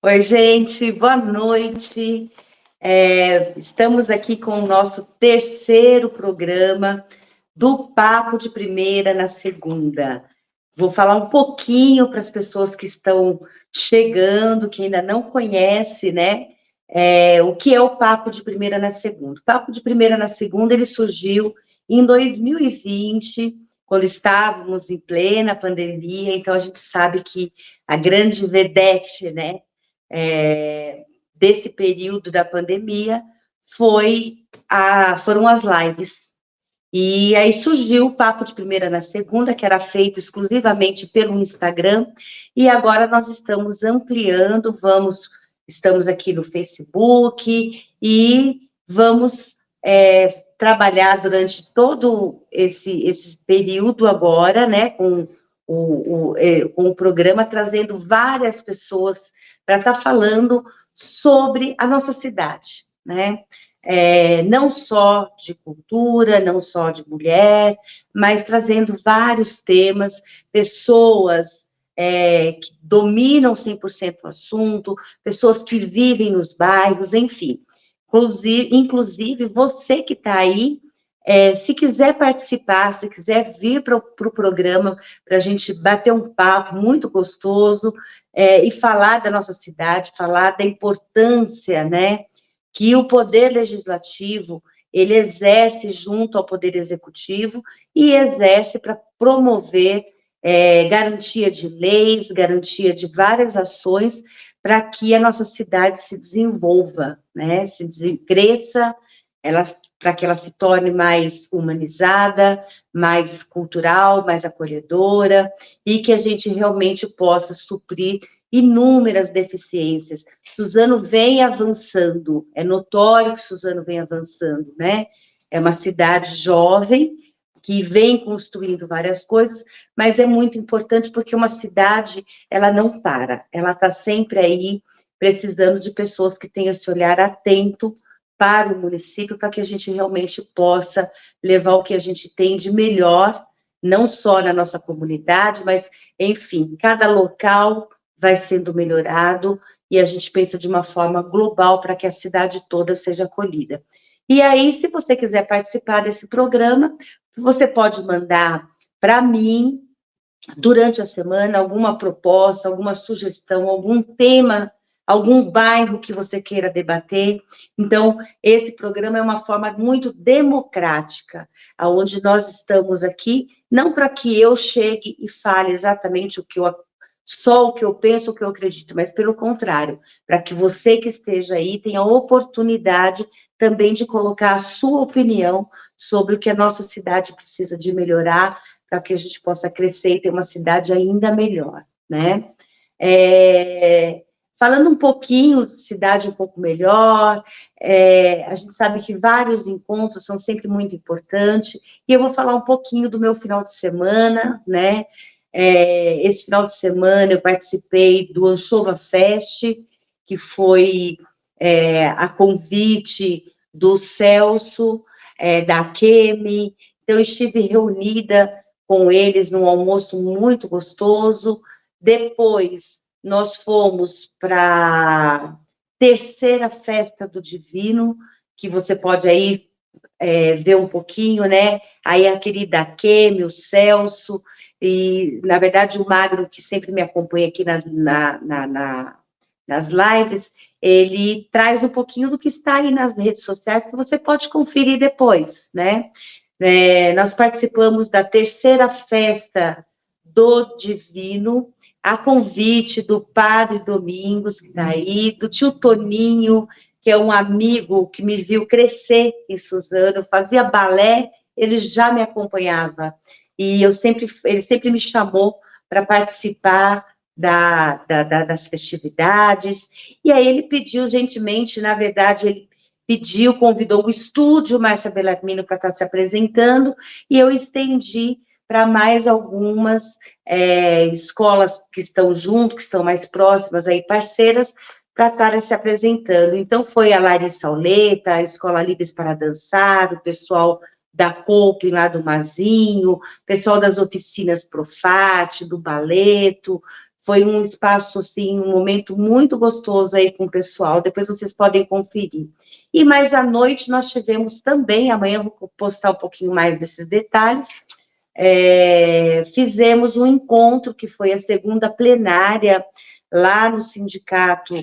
Oi, gente, boa noite. Estamos aqui com o nosso terceiro programa do Papo de Primeira na Segunda. Vou falar um pouquinho para as pessoas que estão chegando, que ainda não conhecem, né? O que é o Papo de Primeira na Segunda. O Papo de Primeira na Segunda, ele surgiu em 2020, quando estávamos em plena pandemia, então a gente sabe que a grande vedete, né, desse período da pandemia foram as lives. E aí surgiu o Papo de Primeira na Segunda, que era feito exclusivamente pelo Instagram, e agora nós estamos ampliando, estamos aqui no Facebook, e vamos trabalhar durante todo esse período agora, né, com o programa, trazendo várias pessoas para estar falando sobre a nossa cidade, né? Não só de cultura, não só de mulher, mas trazendo vários temas, pessoas que dominam 100% o assunto, pessoas que vivem nos bairros, enfim. Inclusive você que está aí, se quiser participar, se quiser vir para o programa, para a gente bater um papo muito gostoso, e falar da nossa cidade, falar da importância, né, que o Poder Legislativo, ele exerce junto ao Poder Executivo e exerce para promover garantia de leis, garantia de várias ações para que a nossa cidade se desenvolva, né, cresça, para que ela se torne mais humanizada, mais cultural, mais acolhedora, e que a gente realmente possa suprir inúmeras deficiências. Suzano vem avançando, é notório que Suzano vem avançando, né? É uma cidade jovem, que vem construindo várias coisas, mas é muito importante porque uma cidade, ela não para, ela está sempre aí precisando de pessoas que tenham esse olhar atento para o município, para que a gente realmente possa levar o que a gente tem de melhor, não só na nossa comunidade, mas, enfim, cada local vai sendo melhorado e a gente pensa de uma forma global para que a cidade toda seja acolhida. E aí, se você quiser participar desse programa, você pode mandar para mim, durante a semana, alguma proposta, alguma sugestão, algum tema, algum bairro que você queira debater. Então, esse programa é uma forma muito democrática, onde nós estamos aqui, não para que eu chegue e fale exatamente só o que eu penso, o que eu acredito, mas pelo contrário, para que você que esteja aí tenha a oportunidade também de colocar a sua opinião sobre o que a nossa cidade precisa de melhorar, para que a gente possa crescer e ter uma cidade ainda melhor, né? Falando um pouquinho de cidade um pouco melhor, a gente sabe que vários encontros são sempre muito importantes, e eu vou falar um pouquinho do meu final de semana, né? Esse final de semana eu participei do Anchova Fest, que foi a convite do Celso, da Kemi, então eu estive reunida com eles num almoço muito gostoso. Depois, nós fomos para a terceira festa do Divino, que você pode aí ver um pouquinho, né? Aí a querida Kemi, o Celso, e, na verdade, o Magro, que sempre me acompanha aqui nas lives, ele traz um pouquinho do que está aí nas redes sociais, que você pode conferir depois, né? Nós participamos da terceira festa do Divino, a convite do Padre Domingos, que está aí, do tio Toninho, que é um amigo que me viu crescer em Suzano, fazia balé, ele já me acompanhava, e ele sempre me chamou para participar das festividades, e aí ele pediu gentilmente, na verdade, ele convidou o estúdio Márcia Bellarmino para estar se apresentando, e eu estendi para mais algumas escolas que estão junto, que estão mais próximas, aí, parceiras, para estarem se apresentando. Então, foi a Larissa Auleta, a Escola Livres para Dançar, o pessoal da Coping, lá do Mazinho, pessoal das oficinas Profat, do Baleto, Foi um espaço, assim, um momento muito gostoso aí com o pessoal, depois vocês podem conferir. E mais à noite nós tivemos também, amanhã eu vou postar um pouquinho mais desses detalhes, fizemos um encontro, que foi a segunda plenária, lá no Sindicato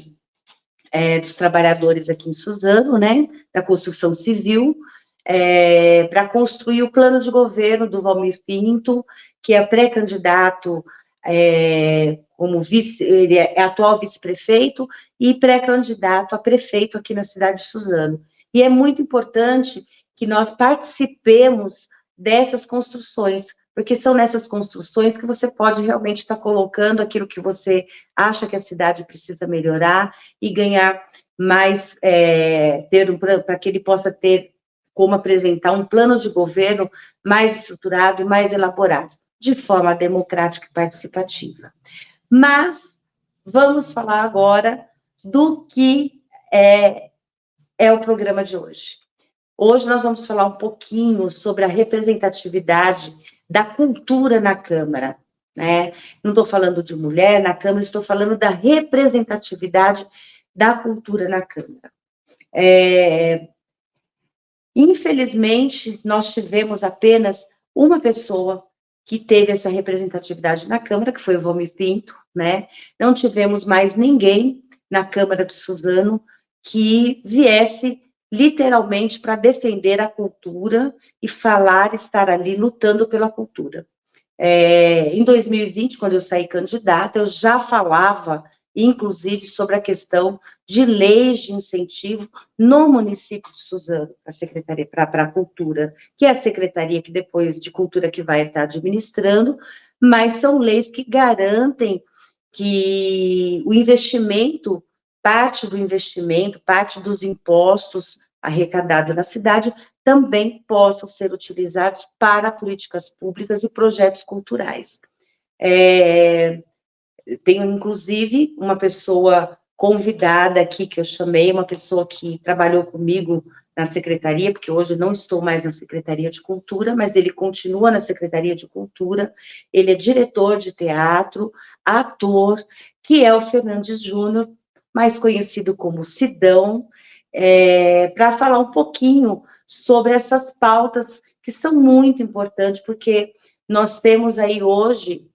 dos Trabalhadores aqui em Suzano, né, da construção civil, para construir o plano de governo do Valmir Pinto, que é pré-candidato como vice, ele é atual vice-prefeito e pré-candidato a prefeito aqui na cidade de Suzano. E é muito importante que nós participemos dessas construções, porque são nessas construções que você pode realmente estar colocando aquilo que você acha que a cidade precisa melhorar e ganhar mais, para que ele possa ter como apresentar um plano de governo mais estruturado e mais elaborado, de forma democrática e participativa. Mas vamos falar agora do que é o programa de hoje. Hoje nós vamos falar um pouquinho sobre a representatividade da cultura na Câmara, né? Não estou falando de mulher na Câmara, estou falando da representatividade da cultura na Câmara. Infelizmente, nós tivemos apenas uma pessoa que teve essa representatividade na Câmara, que foi o Valmir Pinto, né? Não tivemos mais ninguém na Câmara de Suzano que viesse literalmente para defender a cultura e falar, estar ali lutando pela cultura. Em 2020, quando eu saí candidata, eu já falava, inclusive, sobre a questão de leis de incentivo no município de Suzano, a Secretaria para a Cultura, que é a secretaria que depois de Cultura que vai estar administrando, mas são leis que garantem que o investimento, parte do investimento, parte dos impostos arrecadados na cidade, também possam ser utilizados para políticas públicas e projetos culturais. Tenho, inclusive, uma pessoa convidada aqui, que eu chamei, uma pessoa que trabalhou comigo na secretaria, porque hoje não estou mais na Secretaria de Cultura, mas ele continua na Secretaria de Cultura, ele é diretor de teatro, ator, que é o Fernandes Júnior, mais conhecido como Sidão, para falar um pouquinho sobre essas pautas que são muito importantes, porque nós temos aí hoje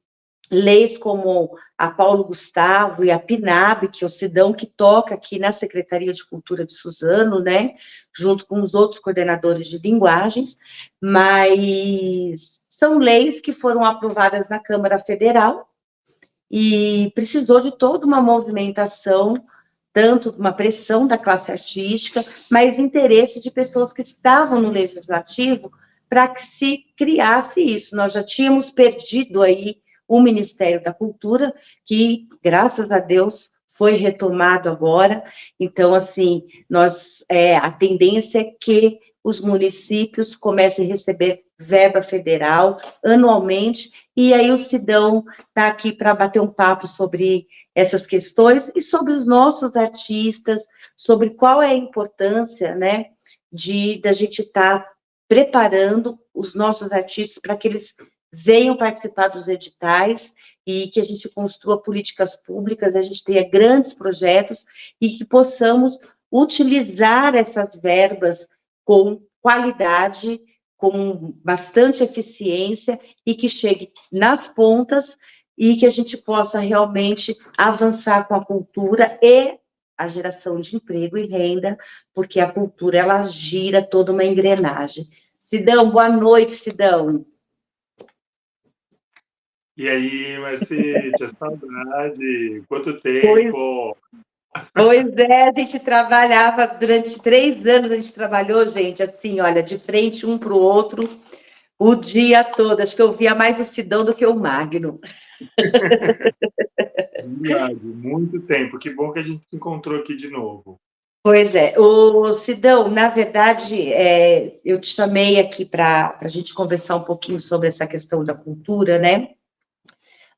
leis como a Paulo Gustavo e a PNAB, que é o Sidão, que toca aqui na Secretaria de Cultura de Suzano, né, junto com os outros coordenadores de linguagens, mas são leis que foram aprovadas na Câmara Federal e precisou de toda uma movimentação, tanto uma pressão da classe artística, mas interesse de pessoas que estavam no Legislativo para que se criasse isso. Nós já tínhamos perdido aí o Ministério da Cultura, que, graças a Deus, foi retomado agora. Então, assim, a tendência é que os municípios comecem a receber verba federal anualmente, e aí o Sidão está aqui para bater um papo sobre essas questões e sobre os nossos artistas, sobre qual é a importância, né, da gente estar preparando os nossos artistas para que eles venham participar dos editais e que a gente construa políticas públicas, a gente tenha grandes projetos e que possamos utilizar essas verbas com qualidade, com bastante eficiência e que chegue nas pontas e que a gente possa realmente avançar com a cultura e a geração de emprego e renda, porque a cultura, ela gira toda uma engrenagem. Sidão, boa noite, Sidão. E aí, Marcite, saudade, quanto tempo! Pois é, a gente trabalhava durante 3 anos, a gente trabalhou, gente, assim, olha, de frente um para o outro, o dia todo. Acho que eu via mais o Sidão do que o Magno. Verdade, muito tempo. Que bom que a gente se encontrou aqui de novo. Pois é, o Sidão, na verdade, eu te chamei aqui para a gente conversar um pouquinho sobre essa questão da cultura, né?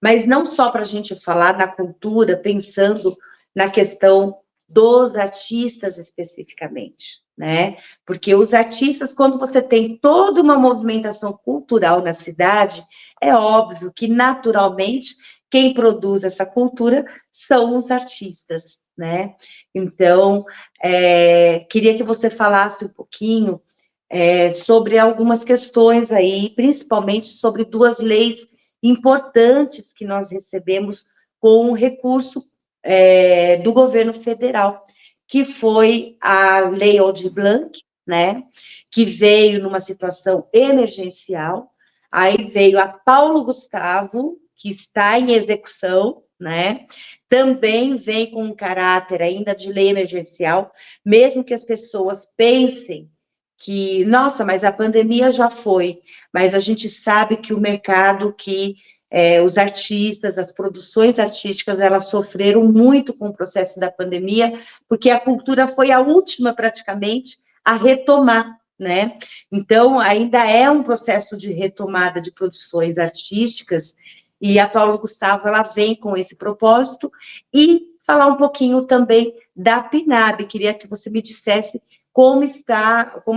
Mas não só para a gente falar na cultura, pensando na questão dos artistas especificamente, né? Porque os artistas, quando você tem toda uma movimentação cultural na cidade, é óbvio que, naturalmente, quem produz essa cultura são os artistas, né? Então, queria que você falasse um pouquinho sobre algumas questões aí, principalmente sobre duas leis importantes que nós recebemos com o recurso do governo federal, que foi a Lei Aldir Blanc, né, que veio numa situação emergencial, aí veio a Paulo Gustavo, que está em execução, né, também vem com um caráter ainda de lei emergencial, mesmo que as pessoas pensem que, nossa, mas a pandemia já foi, mas a gente sabe que o mercado, que os artistas, as produções artísticas, elas sofreram muito com o processo da pandemia, porque a cultura foi a última, praticamente, a retomar, né? Então, ainda é um processo de retomada de produções artísticas, e a Paulo Gustavo, ela vem com esse propósito, e falar um pouquinho também da PNAB, queria que você me dissesse como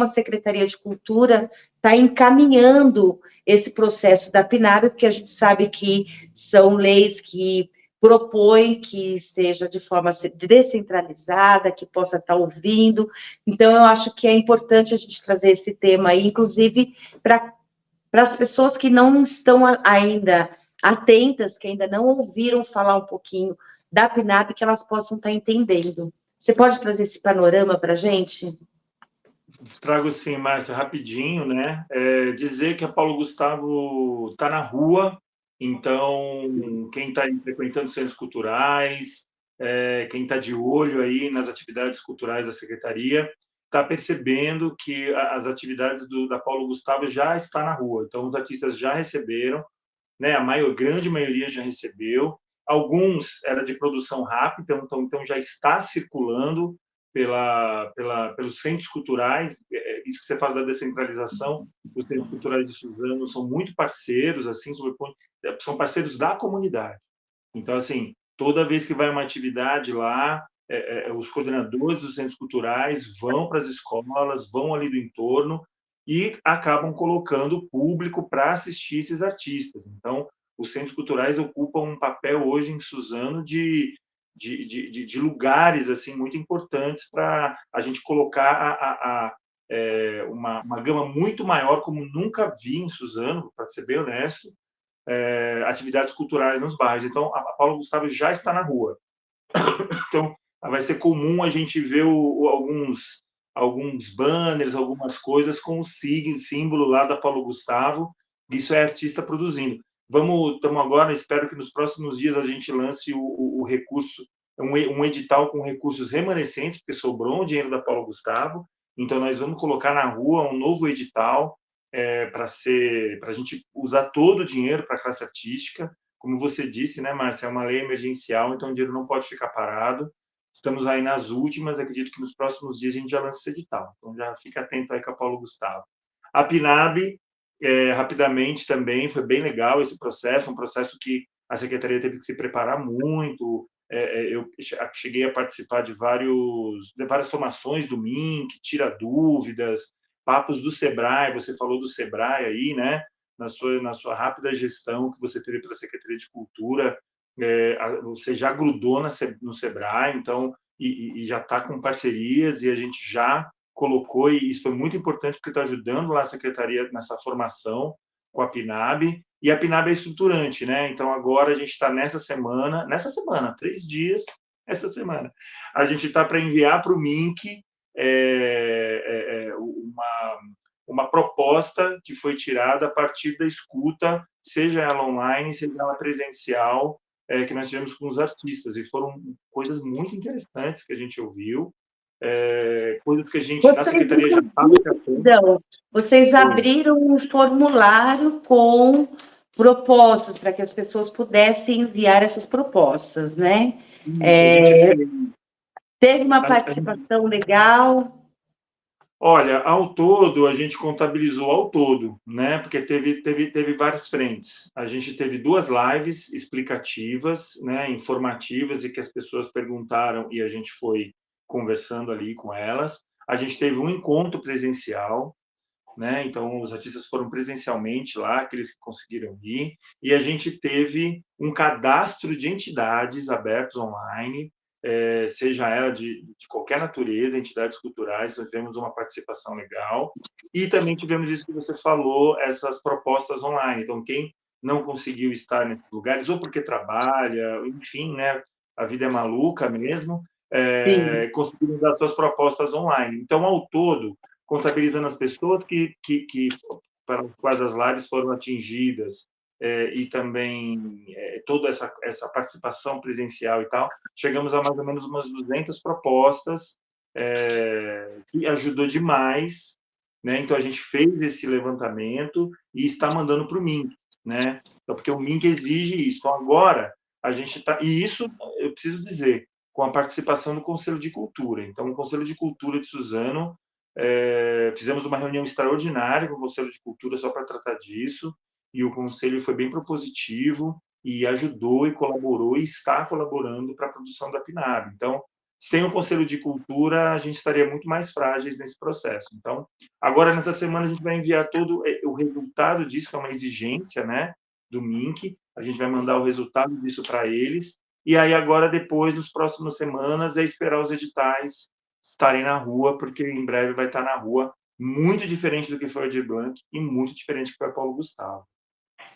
a Secretaria de Cultura está encaminhando esse processo da PNAB, porque a gente sabe que são leis que propõem que seja de forma descentralizada, que possa estar ouvindo. Então, eu acho que é importante a gente trazer esse tema aí, inclusive para as pessoas que não estão ainda atentas, que ainda não ouviram falar um pouquinho da PNAB, que elas possam estar entendendo. Você pode trazer esse panorama para a gente? Trago sim, Márcia, rapidinho, né? Dizer que a Paulo Gustavo está na rua, então quem está frequentando centros culturais, quem está de olho aí nas atividades culturais da Secretaria, está percebendo que as atividades da Paulo Gustavo já está na rua. Então, os artistas já receberam, né? Grande maioria já recebeu. Alguns era de produção rápida, então já está circulando pelos centros culturais. Isso que você fala da descentralização, os centros culturais de Suzano são muito parceiros, assim, são parceiros da comunidade. Então, assim, toda vez que vai uma atividade lá, os coordenadores dos centros culturais vão para as escolas, vão ali do entorno e acabam colocando o público para assistir esses artistas. Então, os centros culturais ocupam um papel hoje em Suzano de lugares assim muito importantes para a gente colocar uma gama muito maior, como nunca vi em Suzano, para ser bem honesto, atividades culturais nos bairros. Então, a Paulo Gustavo já está na rua. Então, vai ser comum a gente ver alguns banners, algumas coisas com o símbolo lá da Paulo Gustavo. Isso é artista produzindo. Estamos agora, espero que nos próximos dias a gente lance o recurso, um edital com recursos remanescentes, porque sobrou o dinheiro da Paulo Gustavo. Então, nós vamos colocar na rua um novo edital para a gente usar todo o dinheiro para a classe artística. Como você disse, né, Márcia, é uma lei emergencial, então o dinheiro não pode ficar parado. Estamos aí nas últimas, acredito que nos próximos dias a gente já lança esse edital. Então já fica atento aí com a Paulo Gustavo. A PNAB, rapidamente também, foi bem legal esse processo, um processo que a Secretaria teve que se preparar muito. Eu cheguei a participar de várias formações do MINC, tira dúvidas, papos do Sebrae, você falou do Sebrae aí, né? Na sua rápida gestão que você teve pela Secretaria de Cultura, você já grudou no Sebrae, então, e já está com parcerias, e a gente já colocou, e isso foi muito importante, porque está ajudando lá a Secretaria nessa formação com a PNAB, e a PNAB é estruturante, né? Então, agora a gente está nessa semana, 3 dias, essa semana, a gente está para enviar para o MINC uma proposta que foi tirada a partir da escuta, seja ela online, seja ela presencial, que nós tivemos com os artistas, e foram coisas muito interessantes que a gente ouviu, coisas que a gente, na Secretaria, já estava tratando. Vocês abriram um formulário com propostas, para que as pessoas pudessem enviar essas propostas, né? Teve uma participação legal? Olha, ao todo, a gente contabilizou ao todo, né? Porque teve várias frentes. A gente teve 2 lives explicativas, né? Informativas, e que as pessoas perguntaram e a gente foi conversando ali com elas. A gente teve um encontro presencial, né? Então, os artistas foram presencialmente lá, aqueles que conseguiram ir, e a gente teve um cadastro de entidades abertos online, seja ela de qualquer natureza, entidades culturais, nós tivemos uma participação legal, e também tivemos isso que você falou, essas propostas online. Então, quem não conseguiu estar nesses lugares, ou porque trabalha, enfim, né? A vida é maluca mesmo, Sim. conseguiram dar suas propostas online. Então, ao todo, contabilizando as pessoas para as quais as lives foram atingidas, e também toda essa participação presencial e tal, chegamos a mais ou menos umas 200 propostas, que ajudou demais, né? Então, a gente fez esse levantamento e está mandando para o MINC, né? Então, porque o MINC exige isso. Então, agora, a gente está... E isso, eu preciso dizer, com a participação do Conselho de Cultura. Então, o Conselho de Cultura de Suzano, fizemos uma reunião extraordinária com o Conselho de Cultura só para tratar disso, e o Conselho foi bem propositivo e ajudou e colaborou e está colaborando para a produção da PNAB. Então, sem o Conselho de Cultura, a gente estaria muito mais frágeis nesse processo. Então, agora, nessa semana, a gente vai enviar todo o resultado disso, que é uma exigência, né, do MINC, a gente vai mandar o resultado disso para eles, e aí agora, depois, nas próximas semanas, é esperar os editais estarem na rua, porque em breve vai estar na rua, muito diferente do que foi o Edir Blanc e muito diferente do que foi o Paulo Gustavo.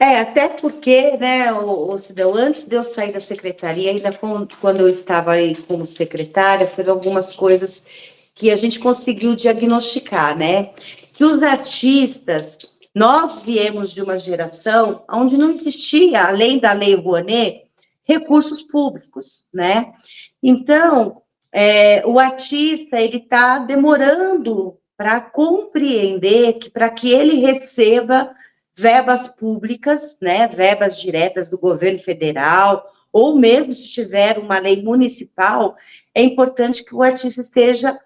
Até porque, né, o Sidão, antes de eu sair da secretaria, ainda quando eu estava aí como secretária, foram algumas coisas que a gente conseguiu diagnosticar, né? Que os artistas, nós viemos de uma geração onde não existia, além da Lei Rouanet, recursos públicos, né? Então, o artista, ele está demorando para compreender que para que ele receba verbas públicas, né, verbas diretas do governo federal, ou mesmo se tiver uma lei municipal, é importante que o artista esteja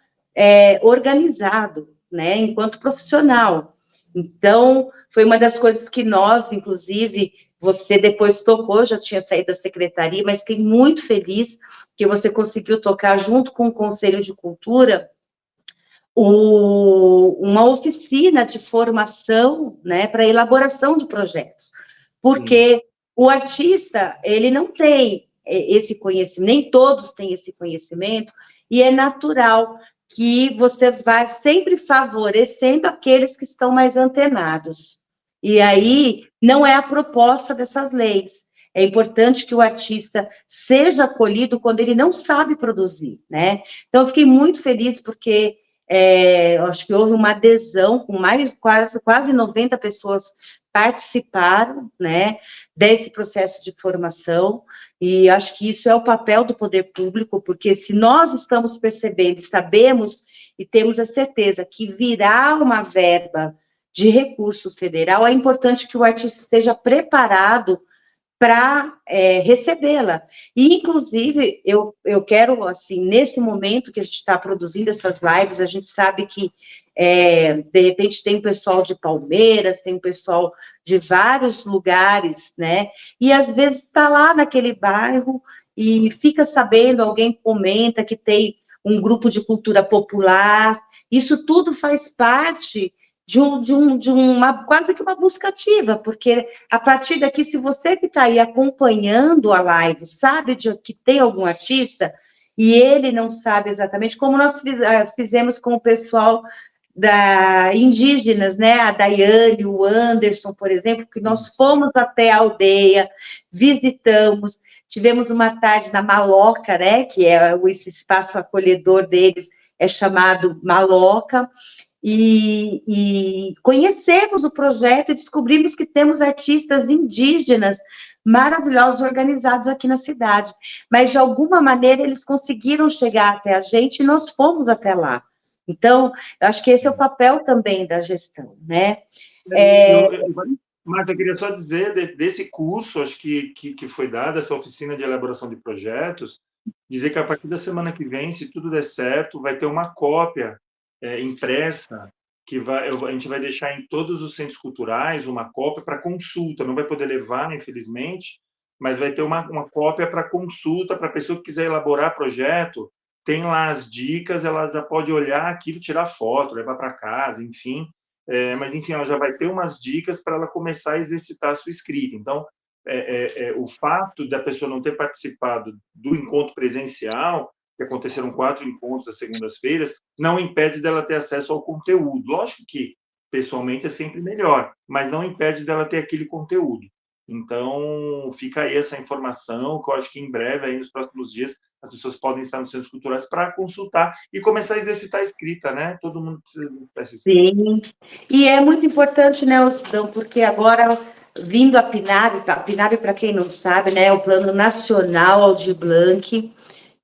organizado, né, enquanto profissional. Então, foi uma das coisas que nós, inclusive, você depois tocou, já tinha saído da secretaria, mas fiquei muito feliz que você conseguiu tocar junto com o Conselho de Cultura uma oficina de formação, né, para elaboração de projetos, porque Sim. O artista, ele não tem esse conhecimento, nem todos têm esse conhecimento, e é natural que você vai sempre favorecendo aqueles que estão mais antenados. E aí, não é a proposta dessas leis. É importante que o artista seja acolhido quando ele não sabe produzir, né? Então, eu fiquei muito feliz porque acho que houve uma adesão, com quase 90 pessoas participaram, né, desse processo de formação, e acho que isso é o papel do poder público, porque se nós estamos percebendo, sabemos e temos a certeza que virá uma verba de recurso federal, é importante que o artista esteja preparado para recebê-la. E, inclusive, eu quero, assim, nesse momento que a gente está produzindo essas lives, a gente sabe que, de repente, tem pessoal de Palmeiras, tem pessoal de vários lugares, né? E, às vezes, está lá naquele bairro e fica sabendo, alguém comenta que tem um grupo de cultura popular. Isso tudo faz parte de uma quase que uma busca ativa, porque a partir daqui, se você que está aí acompanhando a live sabe que tem algum artista e ele não sabe exatamente, como nós fizemos com o pessoal da indígenas, né? A Daiane, o Anderson, por exemplo, que nós fomos até a aldeia, visitamos, tivemos uma tarde na Maloca, né? Que é esse espaço acolhedor deles, é chamado Maloca. E conhecemos o projeto e descobrimos que temos artistas indígenas maravilhosos organizados aqui na cidade. Mas, de alguma maneira, eles conseguiram chegar até a gente e nós fomos até lá. Então, eu acho que esse é o papel também da gestão, né? Mas eu queria só dizer desse curso, acho que foi dado, essa oficina de elaboração de projetos, dizer que a partir da semana que vem, se tudo der certo, vai ter uma cópia impressa, que a gente vai deixar em todos os centros culturais uma cópia para consulta, não vai poder levar, infelizmente, mas vai ter uma cópia para consulta, para a pessoa que quiser elaborar projeto, tem lá as dicas, ela já pode olhar aquilo, tirar foto, levar para casa, enfim, mas, enfim, ela já vai ter umas dicas para ela começar a exercitar a sua escrita. Então, o fato da pessoa não ter participado do encontro presencial, que aconteceram 4 encontros às segundas-feiras, não impede dela ter acesso ao conteúdo. Lógico que, pessoalmente, é sempre melhor, mas não impede dela ter aquele conteúdo. Então, fica aí essa informação, que eu acho que em breve, aí nos próximos dias, as pessoas podem estar nos centros culturais para consultar e começar a exercitar a escrita, né? Todo mundo precisa exercitar essa escrita. Sim, e é muito importante, né, Ocidão, porque agora, vindo a PNAB, para quem não sabe, né, é o Plano Nacional Aldir Blanc,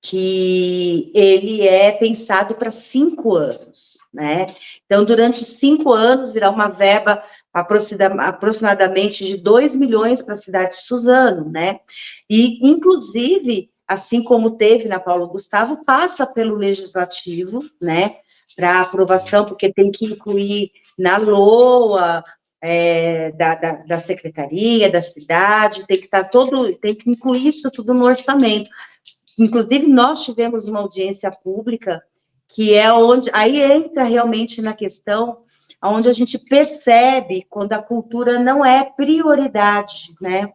que ele é pensado para 5 anos, né? Então, durante 5 anos, virá uma verba aproximadamente de 2 milhões para a cidade de Suzano, né? E, inclusive, assim como teve na Paulo Gustavo, passa pelo Legislativo, né? Para aprovação, porque tem que incluir na LOA, da secretaria, da cidade, tem que incluir isso tudo no orçamento. Inclusive, nós tivemos uma audiência pública, que é onde, aí entra realmente na questão, onde a gente percebe quando a cultura não é prioridade, né?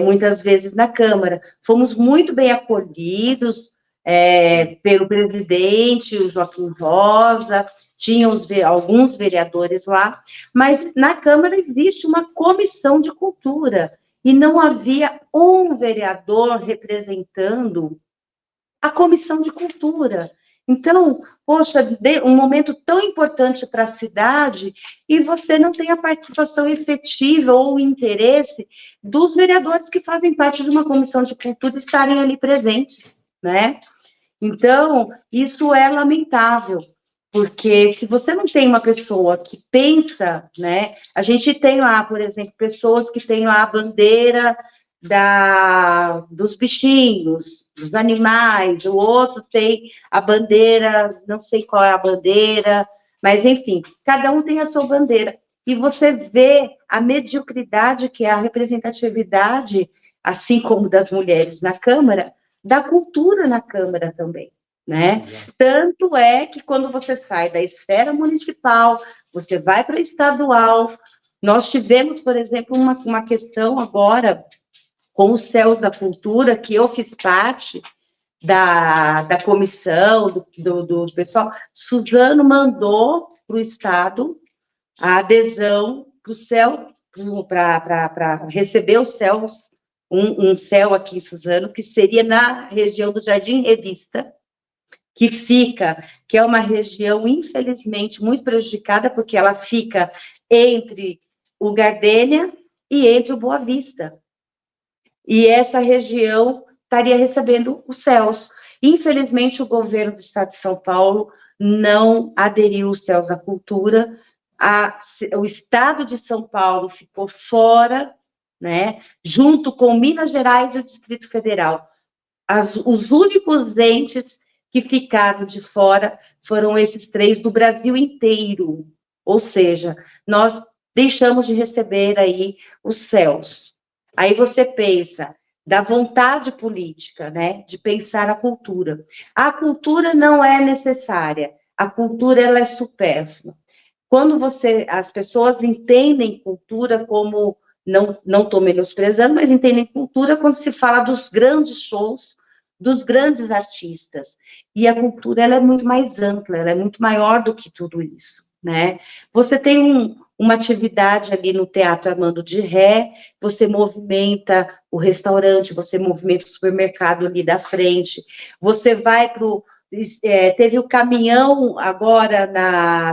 Muitas vezes na Câmara. Fomos muito bem acolhidos pelo presidente, o Joaquim Rosa, tinham alguns vereadores lá, mas na Câmara existe uma comissão de cultura, e não havia um vereador representando a comissão de cultura. Então, poxa, um momento tão importante para a cidade e você não tem a participação efetiva ou o interesse dos vereadores que fazem parte de uma comissão de cultura estarem ali presentes, né? Então, isso é lamentável, porque se você não tem uma pessoa que pensa, né? A gente tem lá, por exemplo, pessoas que têm lá a bandeira dos bichinhos, dos animais, o outro tem a bandeira, não sei qual é a bandeira, mas enfim, cada um tem a sua bandeira. E você vê a mediocridade que é a representatividade, assim como das mulheres na Câmara, da cultura na Câmara também, né? Tanto é que quando você sai da esfera municipal, você vai para a estadual. Nós tivemos, por exemplo, uma questão agora com os Céus da Cultura, que eu fiz parte da comissão, do pessoal. Suzano mandou para o Estado a adesão para o céu, para receber os céus, um céu aqui em Suzano, que seria na região do Jardim Revista, que é uma região, infelizmente, muito prejudicada, porque ela fica entre o Gardênia e entre o Boa Vista. E essa região estaria recebendo os céus. Infelizmente, o governo do Estado de São Paulo não aderiu aos Céus da Cultura. O Estado de São Paulo ficou fora, né, junto com Minas Gerais e o Distrito Federal. Os únicos entes que ficaram de fora foram esses 3 do Brasil inteiro. Ou seja, nós deixamos de receber aí os céus. Aí você pensa da vontade política, né, de pensar a cultura. A cultura não é necessária, a cultura ela é supérflua. Quando as pessoas entendem cultura como, não estou menosprezando, mas entendem cultura quando se fala dos grandes shows, dos grandes artistas. E a cultura ela é muito mais ampla, ela é muito maior do que tudo isso, né? Você tem uma atividade ali no Teatro Armando de Ré, você movimenta o restaurante, você movimenta o supermercado ali da frente, você vai para o... teve o caminhão agora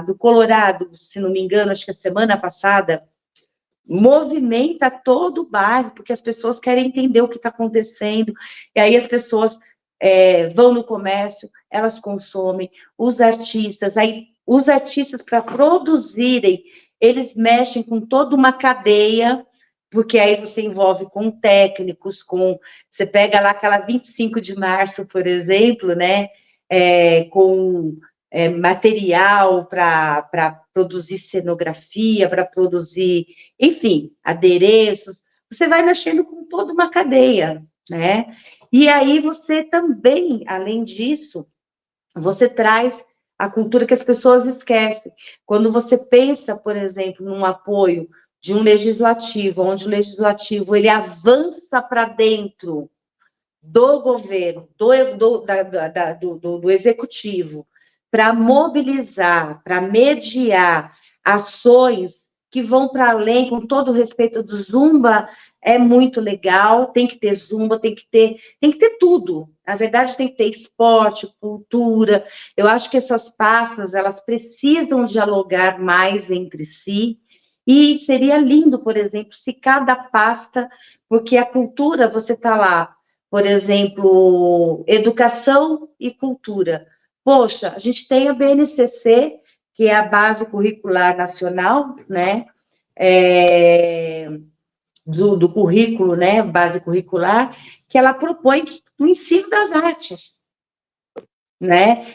do Colorado, se não me engano, acho que a semana passada, movimenta todo o bairro, porque as pessoas querem entender o que está acontecendo, e aí as pessoas vão no comércio, elas consomem, os artistas para produzirem, eles mexem com toda uma cadeia, porque aí você envolve com técnicos, você pega lá aquela 25 de março, por exemplo, né, com material para produzir cenografia, para produzir, enfim, adereços, você vai mexendo com toda uma cadeia, né? E aí você também, além disso, você traz a cultura que as pessoas esquecem. Quando você pensa, por exemplo, num apoio de um legislativo, onde o legislativo ele avança para dentro do governo, do executivo, para mobilizar, para mediar ações que vão para além, com todo o respeito do Zumba, é muito legal, tem que ter Zumba, tem que ter tudo. Na verdade, tem que ter esporte, cultura. Eu acho que essas pastas, elas precisam dialogar mais entre si, e seria lindo, por exemplo, se cada pasta, porque a cultura, você está lá, por exemplo, educação e cultura. Poxa, a gente tem a BNCC, que é a Base Curricular Nacional, né? Do currículo, né? Base curricular, que ela propõe o ensino das artes, né?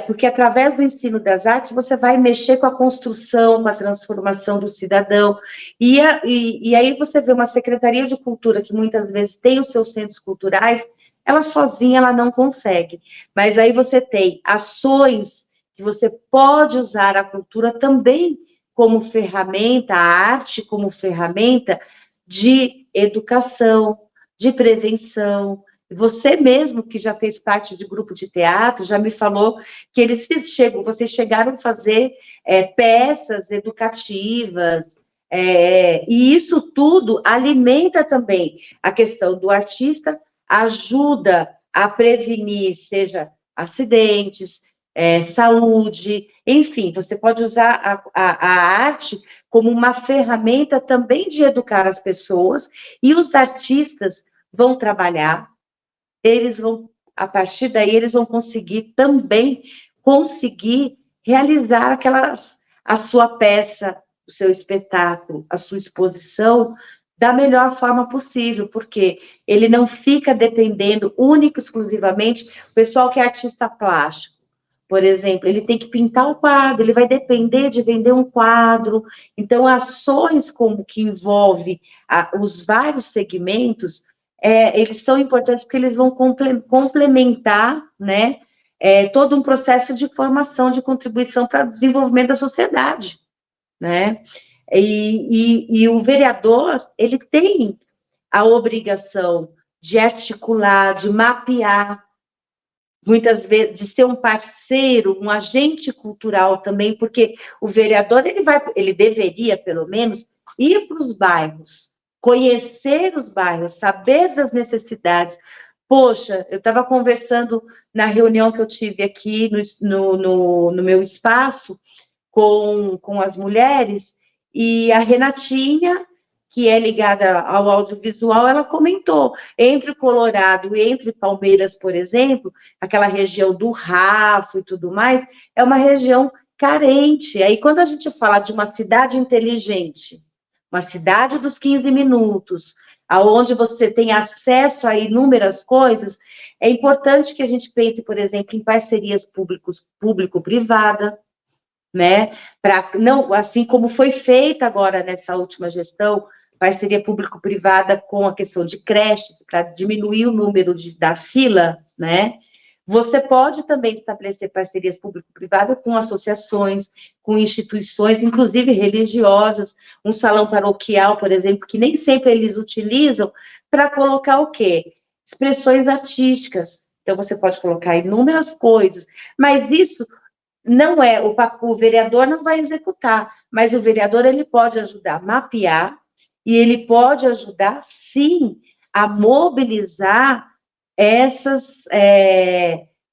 Porque através do ensino das artes você vai mexer com a construção, com a transformação do cidadão, e aí você vê uma Secretaria de Cultura que muitas vezes tem os seus centros culturais, ela sozinha ela não consegue, mas aí você tem ações que você pode usar a cultura também como ferramenta, a arte como ferramenta de educação, de prevenção. Você mesmo, que já fez parte de grupo de teatro, já me falou que vocês chegaram a fazer peças educativas, e isso tudo alimenta também a questão do artista, ajuda a prevenir, seja acidentes, saúde, enfim, você pode usar a arte como uma ferramenta também de educar as pessoas, e os artistas vão trabalhar, eles vão, a partir daí, eles vão conseguir realizar a sua peça, o seu espetáculo, a sua exposição, da melhor forma possível, porque ele não fica dependendo única e exclusivamente, o pessoal que é artista plástico, por exemplo, ele tem que pintar o quadro, ele vai depender de vender um quadro, então ações como que envolve os vários segmentos, eles são importantes porque eles vão complementar, né, todo um processo de formação, de contribuição para o desenvolvimento da sociedade, né? E o vereador, ele tem a obrigação de articular, de mapear, muitas vezes, de ser um parceiro, um agente cultural também, porque o vereador, ele deveria, pelo menos, ir para os bairros, conhecer os bairros, saber das necessidades. Poxa, eu estava conversando na reunião que eu tive aqui no meu espaço com as mulheres, e a Renatinha, que é ligada ao audiovisual, ela comentou, entre o Colorado e entre Palmeiras, por exemplo, aquela região do Rafo e tudo mais, é uma região carente. Aí, quando a gente fala de uma cidade inteligente, uma cidade dos 15 minutos, aonde você tem acesso a inúmeras coisas, é importante que a gente pense, por exemplo, em parcerias público-privada, né? Não, assim como foi feita agora nessa última gestão, parceria público-privada com a questão de creches, para diminuir o número da fila, né? Você pode também estabelecer parcerias público-privadas com associações, com instituições, inclusive religiosas, um salão paroquial, por exemplo, que nem sempre eles utilizam, para colocar o quê? Expressões artísticas. Então, você pode colocar inúmeras coisas, mas isso não é, o vereador não vai executar, mas o vereador ele pode ajudar a mapear e ele pode ajudar, sim, a mobilizar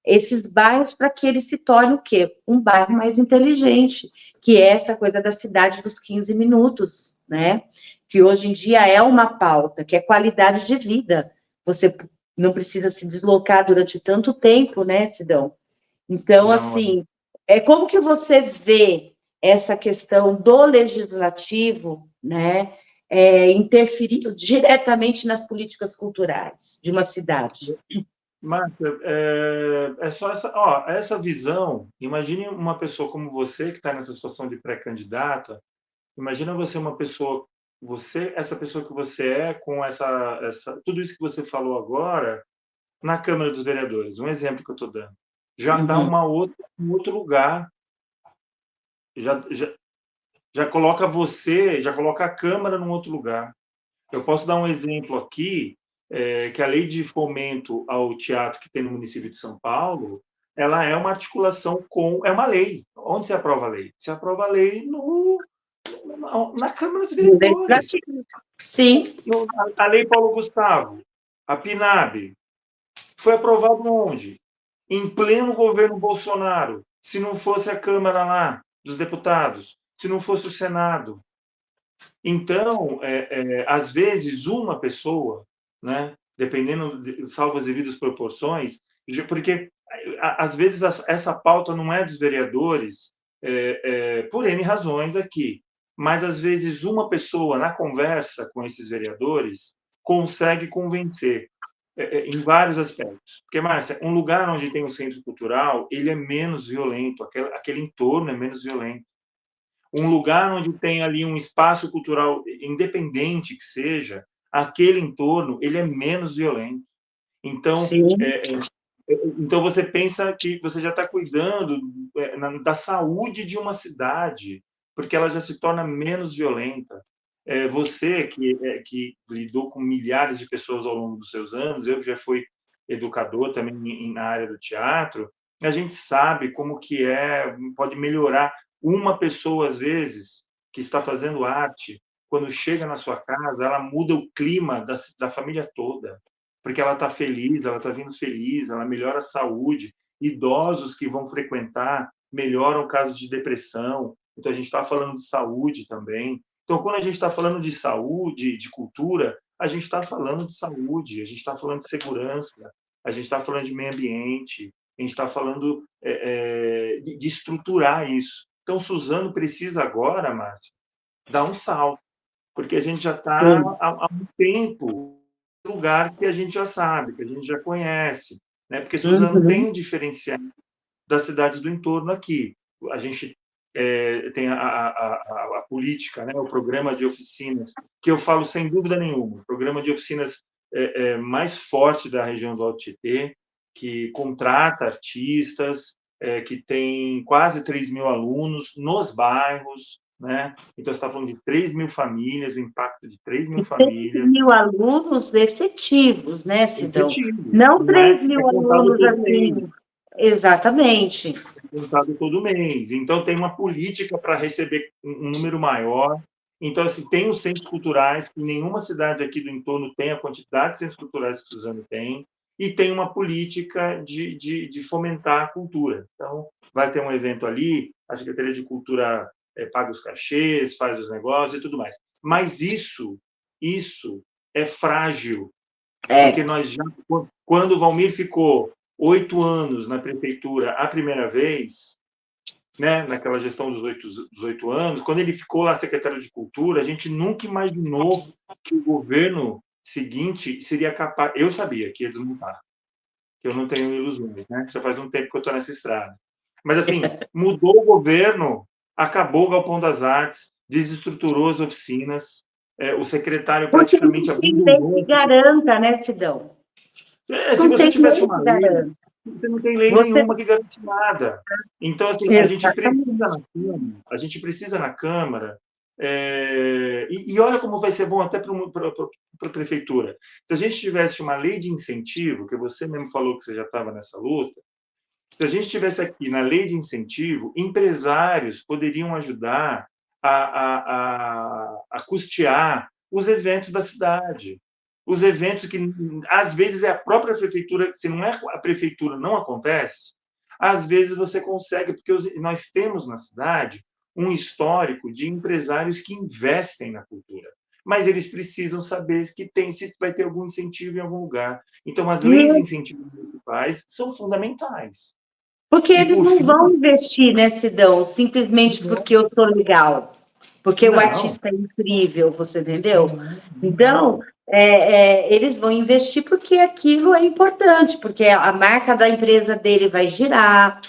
esses bairros para que ele se torne o quê? Um bairro mais inteligente, que é essa coisa da cidade dos 15 minutos, né? Que hoje em dia é uma pauta, que é qualidade de vida. Você não precisa se deslocar durante tanto tempo, né, Sidão? Então, Não, assim, como que você vê essa questão do legislativo, né, interferindo diretamente nas políticas culturais de uma cidade? Márcia, é só essa visão. Imagine uma pessoa como você, que está nessa situação de pré-candidata. Imagina você uma pessoa, essa pessoa que você é, com tudo isso que você falou agora, na Câmara dos Vereadores. Um exemplo que eu estou dando. já dá um outro lugar, já coloca você, já coloca a Câmara num outro lugar. Eu posso dar um exemplo aqui, que a lei de fomento ao teatro que tem no município de São Paulo, ela é uma articulação é uma lei. Onde se aprova a lei? Se aprova a lei na Câmara dos Vereadores. Sim. A lei Paulo Gustavo, a PNAB, foi aprovada onde? Em pleno governo Bolsonaro. Se não fosse a Câmara lá, dos deputados, se não fosse o Senado. Então, às vezes, uma pessoa, né, dependendo, salvo as devidas proporções, porque, às vezes, essa pauta não é dos vereadores, por N razões aqui, mas, às vezes, uma pessoa, na conversa com esses vereadores, consegue convencer, em vários aspectos. Porque, Márcia, um lugar onde tem um centro cultural, ele é menos violento, aquele entorno é menos violento. Um lugar onde tem ali um espaço cultural, independente que seja, aquele entorno, ele é menos violento. Então, então você pensa que você já está cuidando da saúde de uma cidade, porque ela já se torna menos violenta. Você que lidou com milhares de pessoas ao longo dos seus anos, eu já fui educador também na área do teatro, a gente sabe como que pode melhorar. Uma pessoa, às vezes, que está fazendo arte, quando chega na sua casa, ela muda o clima da família toda, porque ela está feliz, ela está vindo feliz, ela melhora a saúde. Idosos que vão frequentar melhoram casos de depressão. Então, a gente está falando de saúde também. Então, quando a gente está falando de saúde, de cultura, a gente está falando de saúde, a gente está falando de segurança, a gente está falando de meio ambiente, a gente está falando de estruturar isso. Então, Suzano precisa agora, Márcia, dar um salto, porque a gente já está há um tempo no lugar que a gente já sabe, que a gente já conhece, né? Porque Suzano tem um diferencial das cidades do entorno aqui. A gente tem a política, né? O programa de oficinas, que eu falo sem dúvida nenhuma, o programa de oficinas mais forte da região do Alto Tietê, que contrata artistas, que tem quase 3 mil alunos nos bairros, né? Então, você está falando de 3 mil famílias, o impacto de 3 mil famílias. 3 mil alunos efetivos, né, Sidão? Não 3 mil alunos assim. Exatamente. É contado todo mês. Então, tem uma política para receber um número maior. Então, assim, tem os centros culturais, que nenhuma cidade aqui do entorno tem a quantidade de centros culturais que Suzano tem, e tem uma política de fomentar a cultura. Então, vai ter um evento ali, a Secretaria de Cultura paga os cachês, faz os negócios e tudo mais. Mas isso é frágil, porque nós já, quando o Valmir ficou 8 anos na prefeitura a primeira vez, né, naquela gestão dos 8 anos, quando ele ficou lá secretário de Cultura, a gente nunca imaginou que o governo seguinte seria capaz... Eu sabia que ia desmontar, que eu não tenho ilusões, né? Já faz um tempo que eu estou nessa estrada. Mas, assim, mudou o governo, acabou o Galpão das Artes, desestruturou as oficinas, o secretário praticamente abandonou... Porque não tem lei que garanta, né, Sidão? Se você tivesse uma lei, você não tem lei nenhuma que garante nada. Então, assim, a gente precisa na Câmara, e olha como vai ser bom até para a prefeitura. Se a gente tivesse uma lei de incentivo, que você mesmo falou que você já estava nessa luta, se a gente tivesse aqui na lei de incentivo, empresários poderiam ajudar a custear os eventos da cidade. Os eventos que, às vezes, é a própria prefeitura, se não é a prefeitura, não acontece, às vezes você consegue, porque nós temos na cidade um histórico de empresários que investem na cultura, mas eles precisam saber se vai ter algum incentivo em algum lugar. Então, as leis de incentivo municipais são fundamentais. Porque eles não vão investir, né, Sidão, simplesmente porque eu sou legal, porque o artista é incrível, você entendeu? Então, eles vão investir porque aquilo é importante, porque a marca da empresa dele vai girar,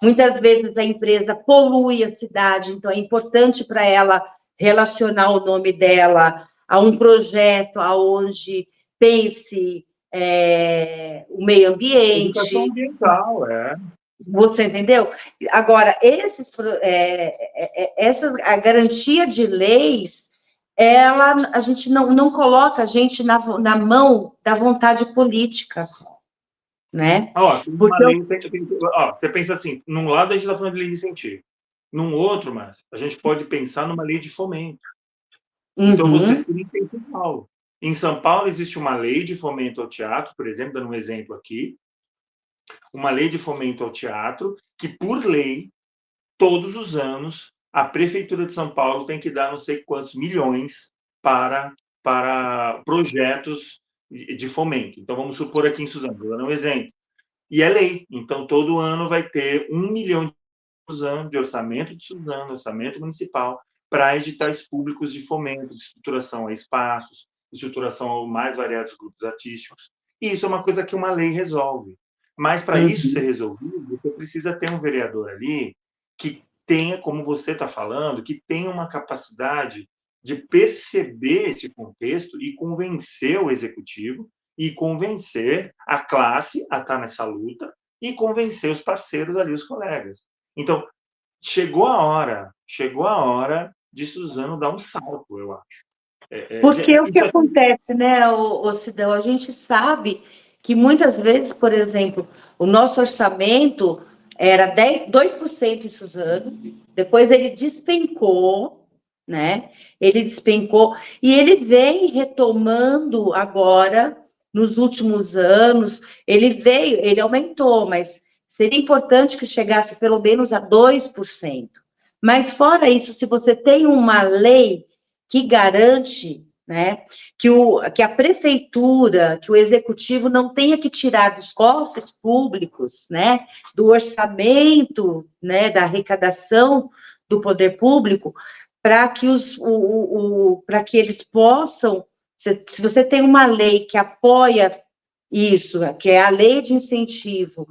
muitas vezes a empresa polui a cidade, então é importante para ela relacionar o nome dela a um projeto aonde pense o meio ambiente. Educação ambiental, Você entendeu? Agora, a garantia de leis, a gente não coloca a gente na mão da vontade política, né? Uma lei, você pensa assim, num lado a gente está falando de lei de incentivo, num outro, mas a gente pode pensar numa lei de fomento. Então, vocês queriam em São Paulo. Em São Paulo existe uma lei de fomento ao teatro, por exemplo, dando um exemplo aqui, uma lei de fomento ao teatro, que, por lei, todos os anos, a Prefeitura de São Paulo tem que dar não sei quantos milhões para projetos de fomento. Então, vamos supor aqui em Suzano, vou dar um exemplo. E é lei. Então, todo ano vai ter 1 milhão de orçamento de Suzano, orçamento municipal, para editais públicos de fomento, de estruturação a espaços, de estruturação a mais variados grupos artísticos. E isso é uma coisa que uma lei resolve. Mas, para isso ser resolvido, você precisa ter um vereador ali que tenha, como você está falando, que tenha uma capacidade de perceber esse contexto e convencer o executivo e convencer a classe a estar nessa luta e convencer os parceiros ali, os colegas. Então, chegou a hora de Suzano dar um salto, eu acho. Porque o que acontece, né, Sidão, a gente sabe que muitas vezes, por exemplo, o nosso orçamento era 2% em Suzano, depois ele despencou, né? Ele despencou e ele vem retomando agora, nos últimos anos, ele aumentou, mas seria importante que chegasse pelo menos a 2%. Mas fora isso, se você tem uma lei que garante, né, que a prefeitura, que o executivo não tenha que tirar dos cofres públicos, né, do orçamento, né, da arrecadação do poder público, para que para que eles possam, se você tem uma lei que apoia isso, que é a lei de incentivo,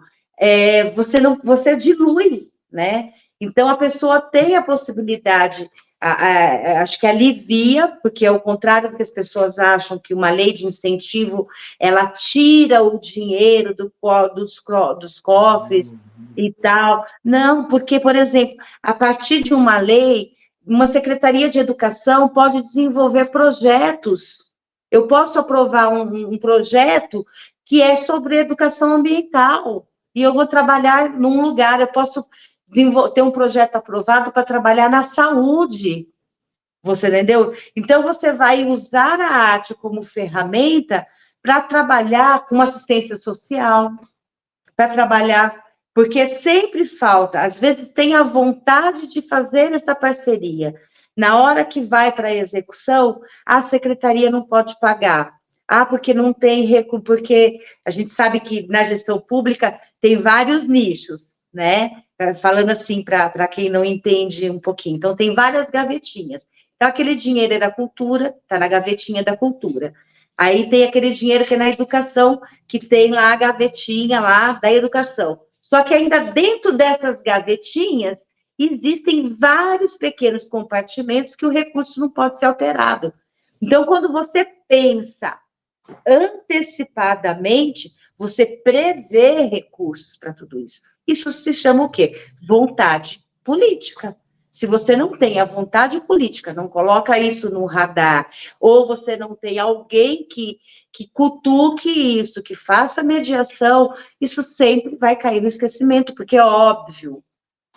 você dilui, né? Então a pessoa tem a possibilidade, acho que alivia, porque ao contrário do que as pessoas acham, que uma lei de incentivo ela tira o dinheiro dos cofres e tal. Não, porque, por exemplo, a partir de uma lei, uma secretaria de educação pode desenvolver projetos. Eu posso aprovar um projeto que é sobre educação ambiental, e eu vou trabalhar num lugar, eu posso ter um projeto aprovado para trabalhar na saúde, você entendeu? Então, você vai usar a arte como ferramenta para trabalhar com assistência social, para trabalhar, porque sempre falta, às vezes tem a vontade de fazer essa parceria, na hora que vai para a execução, a secretaria não pode pagar. Porque não tem recurso, porque a gente sabe que na gestão pública tem vários nichos, né? Falando assim, para quem não entende um pouquinho. Então, tem várias gavetinhas. Então, aquele dinheiro é da cultura, está na gavetinha da cultura. Aí tem aquele dinheiro que é na educação, que tem lá a gavetinha lá da educação. Só que ainda dentro dessas gavetinhas, existem vários pequenos compartimentos que o recurso não pode ser alterado. Então, quando você pensa antecipadamente, você prevê recursos para tudo isso. Isso se chama o quê? Vontade política. Se você não tem a vontade política, não coloca isso no radar, ou você não tem alguém que cutuque isso, que faça mediação, isso sempre vai cair no esquecimento, porque é óbvio,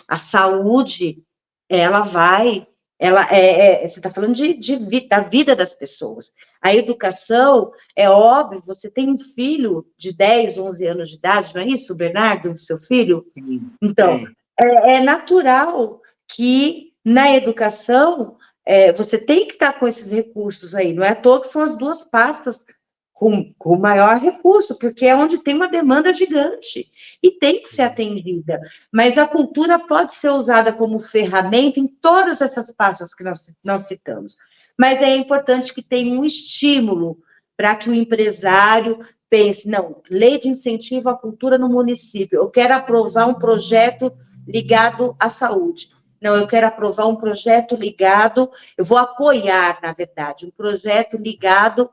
a saúde, você está falando da vida das pessoas. A educação, é óbvio, você tem um filho de 10, 11 anos de idade, não é isso, Bernardo, seu filho? Sim, então, sim. É natural que na educação você tem que estar com esses recursos aí, não é à toa que são as duas pastas com maior recurso, porque é onde tem uma demanda gigante e tem que ser atendida. Mas a cultura pode ser usada como ferramenta em todas essas pastas que nós citamos. Mas é importante que tenha um estímulo para que o empresário pense, não, lei de incentivo à cultura no município, eu quero aprovar um projeto ligado à saúde. Não, eu quero aprovar um projeto ligado, eu vou apoiar, na verdade, um projeto ligado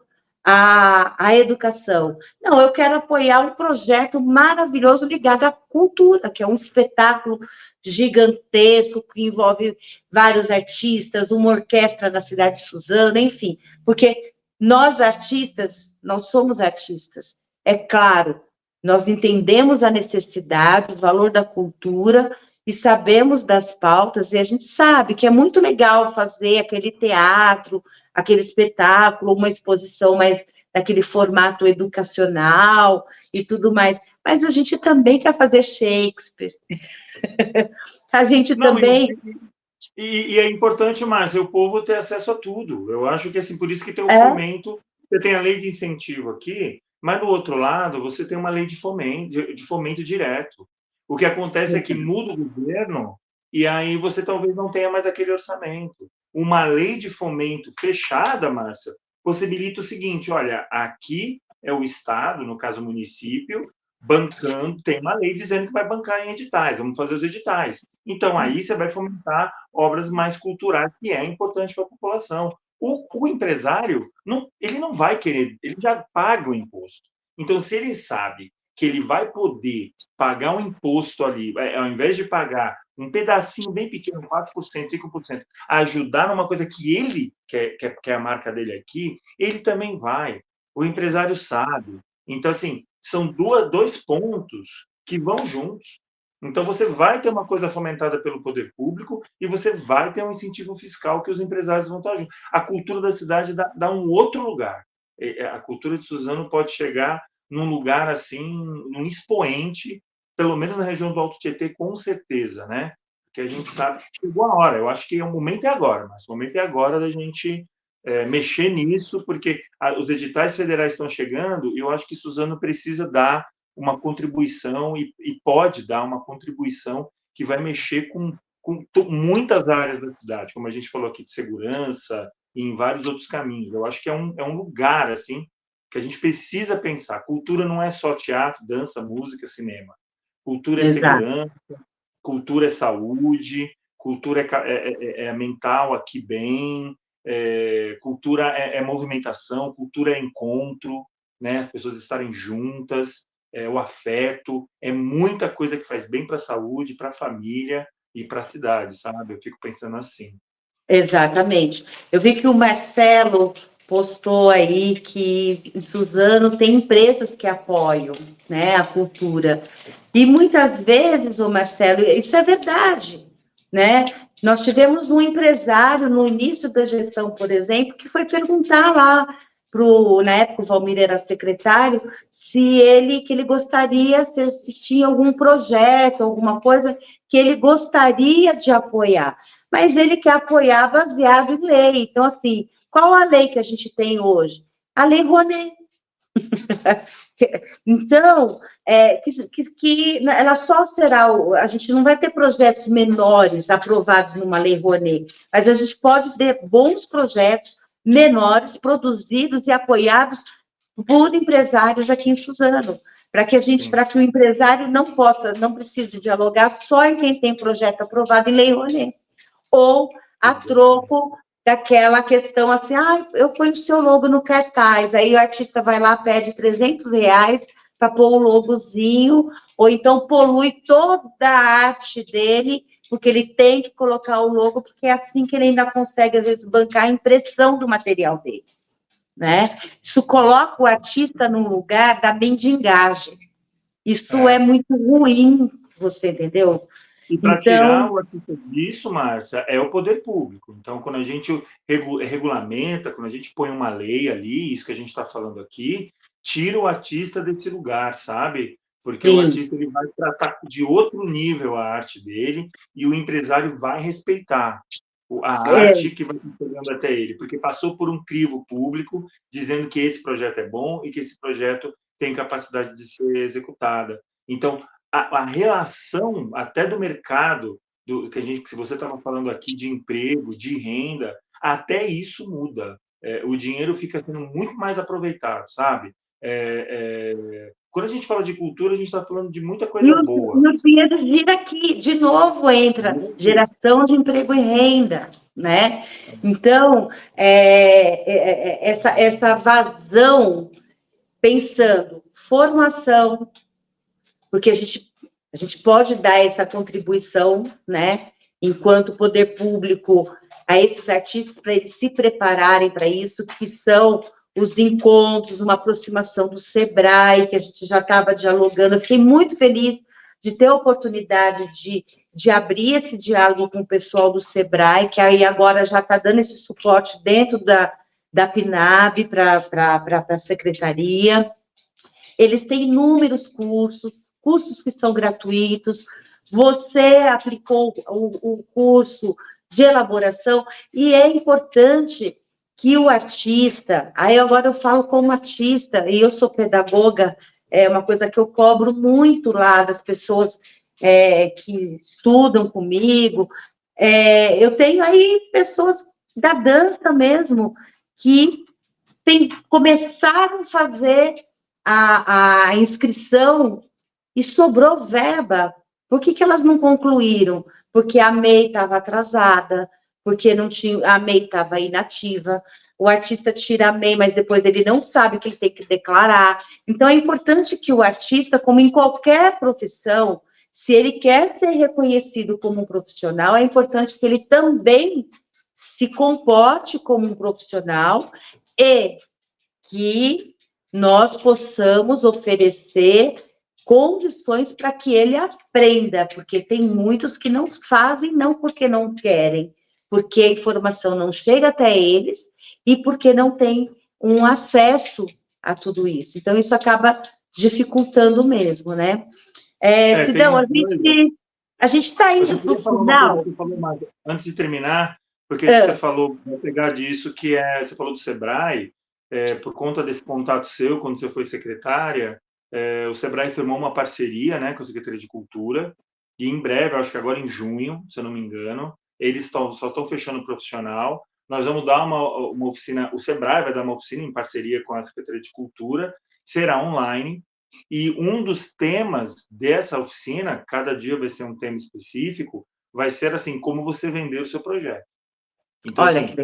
a educação. Não, eu quero apoiar um projeto maravilhoso ligado à cultura, que é um espetáculo gigantesco que envolve vários artistas, uma orquestra na cidade de Suzano, enfim, porque nós artistas, nós somos artistas, é claro, nós entendemos a necessidade, o valor da cultura e sabemos das pautas, e a gente sabe que é muito legal fazer aquele teatro, aquele espetáculo, uma exposição mais daquele formato educacional e tudo mais. Mas a gente também quer fazer Shakespeare. A gente Não, também. e é importante, Márcia, o povo ter acesso a tudo. Eu acho que, assim, por isso que tem o É, fomento, você tem a lei de incentivo aqui, mas do outro lado, você tem uma lei de fomento direto. O que acontece é que muda o governo e aí você talvez não tenha mais aquele orçamento. Uma lei de fomento fechada, Márcia, possibilita o seguinte: olha, aqui é o Estado, no caso o município, bancando, tem uma lei dizendo que vai bancar em editais, vamos fazer os editais. Então, aí você vai fomentar obras mais culturais, que é importante para a população. O empresário, ele não vai querer, ele já paga o imposto. Então, se ele sabe que ele vai poder pagar um imposto ali, ao invés de pagar um pedacinho bem pequeno, 4%, 5%, ajudar numa coisa que ele quer a marca dele aqui, ele também vai. O empresário sabe. Então, assim, são dois pontos que vão juntos. Então, você vai ter uma coisa fomentada pelo poder público e você vai ter um incentivo fiscal que os empresários vão estar juntos. A cultura da cidade dá um outro lugar. A cultura de Suzano pode chegar num lugar assim, num expoente, pelo menos na região do Alto Tietê, com certeza, né? Porque a gente sabe que chegou a hora. Eu acho que o momento é agora, mas o momento é agora da gente mexer nisso, porque os editais federais estão chegando e eu acho que Suzano precisa dar uma contribuição e pode dar uma contribuição que vai mexer com muitas áreas da cidade, como a gente falou aqui de segurança e em vários outros caminhos. Eu acho que é um lugar assim que a gente precisa pensar. Cultura não é só teatro, dança, música, cinema. Cultura é exato. segurança, cultura é saúde, cultura é mental aqui bem, cultura é movimentação, cultura é encontro, né? As pessoas estarem juntas, o afeto, é muita coisa que faz bem para a saúde, para a família e para a cidade, sabe? Eu fico pensando assim. Exatamente. Eu vi que o Marcelo postou aí que em Suzano tem empresas que apoiam, né, a cultura. E muitas vezes, o Marcelo, isso é verdade, né? Nós tivemos um empresário no início da gestão, por exemplo, que foi perguntar lá na época o Valmir era secretário, que ele gostaria, se tinha algum projeto, alguma coisa que ele gostaria de apoiar, mas ele quer apoiar baseado em lei. Então, assim, qual a lei que a gente tem hoje? A Lei Rouanet. Então, ela só será, a gente não vai ter projetos menores aprovados numa Lei Rouanet, mas a gente pode ter bons projetos menores produzidos e apoiados por empresários aqui em Suzano, Sim, para que o empresário não precise dialogar só em quem tem projeto aprovado em Lei Rouanet ou a troco daquela questão assim, eu ponho o seu logo no cartaz, aí o artista vai lá, pede R$ 300 para pôr o logozinho, ou então polui toda a arte dele, porque ele tem que colocar o logo, porque é assim que ele ainda consegue, às vezes, bancar a impressão do material dele, né? Isso coloca o artista num lugar da mendigagem. Isso é é. muito ruim, você entendeu? E para tirar Então, o artista disso, Márcia, é o poder público. Então, quando a gente regulamenta, quando a gente põe uma lei ali, isso que a gente está falando aqui, tira o artista desse lugar, sabe? Porque o sim, artista ele vai tratar de outro nível a arte dele e o empresário vai respeitar a é, arte que vai chegando até ele, porque passou por um crivo público dizendo que esse projeto é bom e que esse projeto tem capacidade de ser executada. Então, a relação até do mercado, se você estava falando aqui de emprego, de renda, até isso muda. O dinheiro fica sendo muito mais aproveitado, sabe? quando a gente fala de cultura, a gente está falando de muita E coisa o, boa. e o dinheiro gira aqui, de novo entra geração de emprego e renda, né? Então, essa vazão, pensando, formação, porque a gente pode dar essa contribuição, né, enquanto poder público, a esses artistas, para eles se prepararem para isso, que são os encontros, uma aproximação do SEBRAE, que a gente já estava dialogando. Eu fiquei muito feliz de ter a oportunidade de abrir esse diálogo com o pessoal do SEBRAE, que aí agora já está dando esse suporte dentro da PNAB para a secretaria. Eles têm inúmeros cursos que são gratuitos. Você aplicou o curso de elaboração, e é importante que o artista, aí agora eu falo como artista, e eu sou pedagoga, é uma coisa que eu cobro muito lá das pessoas que estudam comigo. Eu tenho aí pessoas da dança mesmo, que começaram a fazer a inscrição e sobrou verba. Por que elas não concluíram? Porque a MEI estava atrasada, porque não tinha, a MEI estava inativa, o artista tira a MEI, mas depois ele não sabe que ele tem que declarar. Então, é importante que o artista, como em qualquer profissão, se ele quer ser reconhecido como um profissional, é importante que ele também se comporte como um profissional e que nós possamos oferecer condições para que ele aprenda, porque tem muitos que não fazem, não porque não querem, porque a informação não chega até eles e porque não tem um acesso a tudo isso. Então, isso acaba dificultando mesmo, né? Sidão, a gente está indo para o final. Antes de terminar, porque você falou, vou pegar disso, você falou do SEBRAE, por conta desse contato seu, quando você foi secretária, o SEBRAE firmou uma parceria, né, com a Secretaria de Cultura, e em breve, acho que agora em junho, se eu não me engano, eles só estão fechando o profissional. Nós vamos dar uma oficina, o SEBRAE vai dar uma oficina em parceria com a Secretaria de Cultura, será online, e um dos temas dessa oficina, cada dia vai ser um tema específico, vai ser assim, como você vender o seu projeto. Então, olha, assim,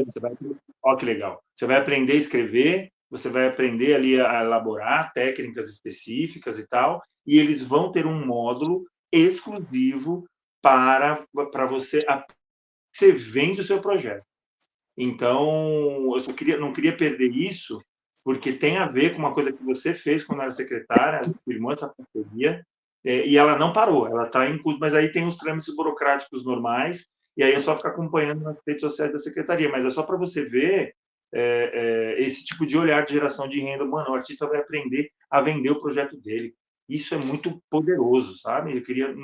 olha que legal. Você vai aprender a escrever, você vai aprender ali a elaborar técnicas específicas e tal, e eles vão ter um módulo exclusivo para você vende o seu projeto. Então, eu não queria perder isso, porque tem a ver com uma coisa que você fez quando era secretária, firmou essa parceria, e ela não parou, ela está em curso, mas aí tem os trâmites burocráticos normais, e aí é só ficar acompanhando nas redes sociais da secretaria, mas é só para você ver esse tipo de olhar de geração de renda. Mano, o artista vai aprender a vender o projeto dele. Isso é muito poderoso, sabe? Eu queria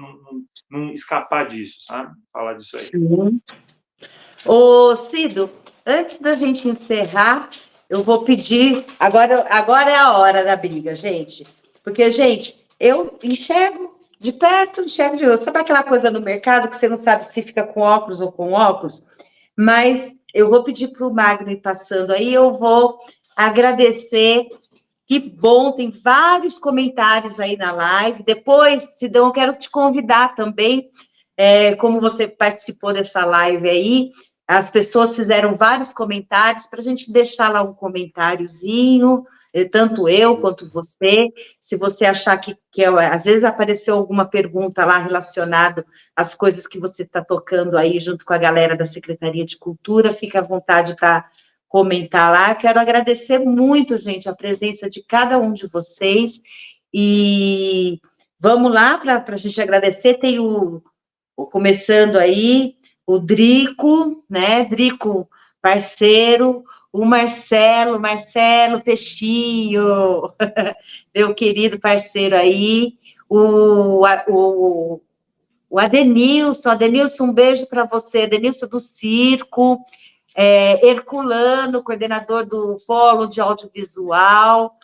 não escapar disso, sabe? Falar disso aí. Sim. Ô, Cido, antes da gente encerrar, eu vou pedir... Agora é a hora da briga, gente. Porque, gente, eu enxergo de perto, enxergo de longe. Sabe aquela coisa no mercado que você não sabe se fica com óculos ou com óculos? Mas eu vou pedir para o Magno ir passando aí, eu vou agradecer. Que bom, tem vários comentários aí na live. Depois, Sidão, eu quero te convidar também, como você participou dessa live aí, as pessoas fizeram vários comentários, para a gente deixar lá um comentáriozinho, tanto eu quanto você, se você achar que às vezes apareceu alguma pergunta lá relacionada às coisas que você está tocando aí junto com a galera da Secretaria de Cultura, fica à vontade para comentar lá. Quero agradecer muito, gente, a presença de cada um de vocês, e vamos lá para a gente agradecer. Tem começando aí, o Drico, né? Drico, parceiro, o Marcelo Peixinho, meu querido parceiro aí, o Adenilson, um beijo para você, Adenilson do Circo, Herculano, coordenador do Polo de Audiovisual,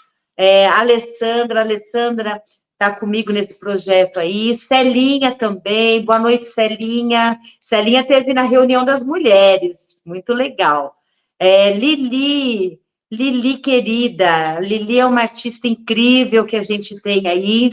Alessandra está comigo nesse projeto aí, Celinha também, boa noite, Celinha. Celinha teve na reunião das mulheres, muito legal. Lili Lili, querida, Lili é uma artista incrível que a gente tem aí.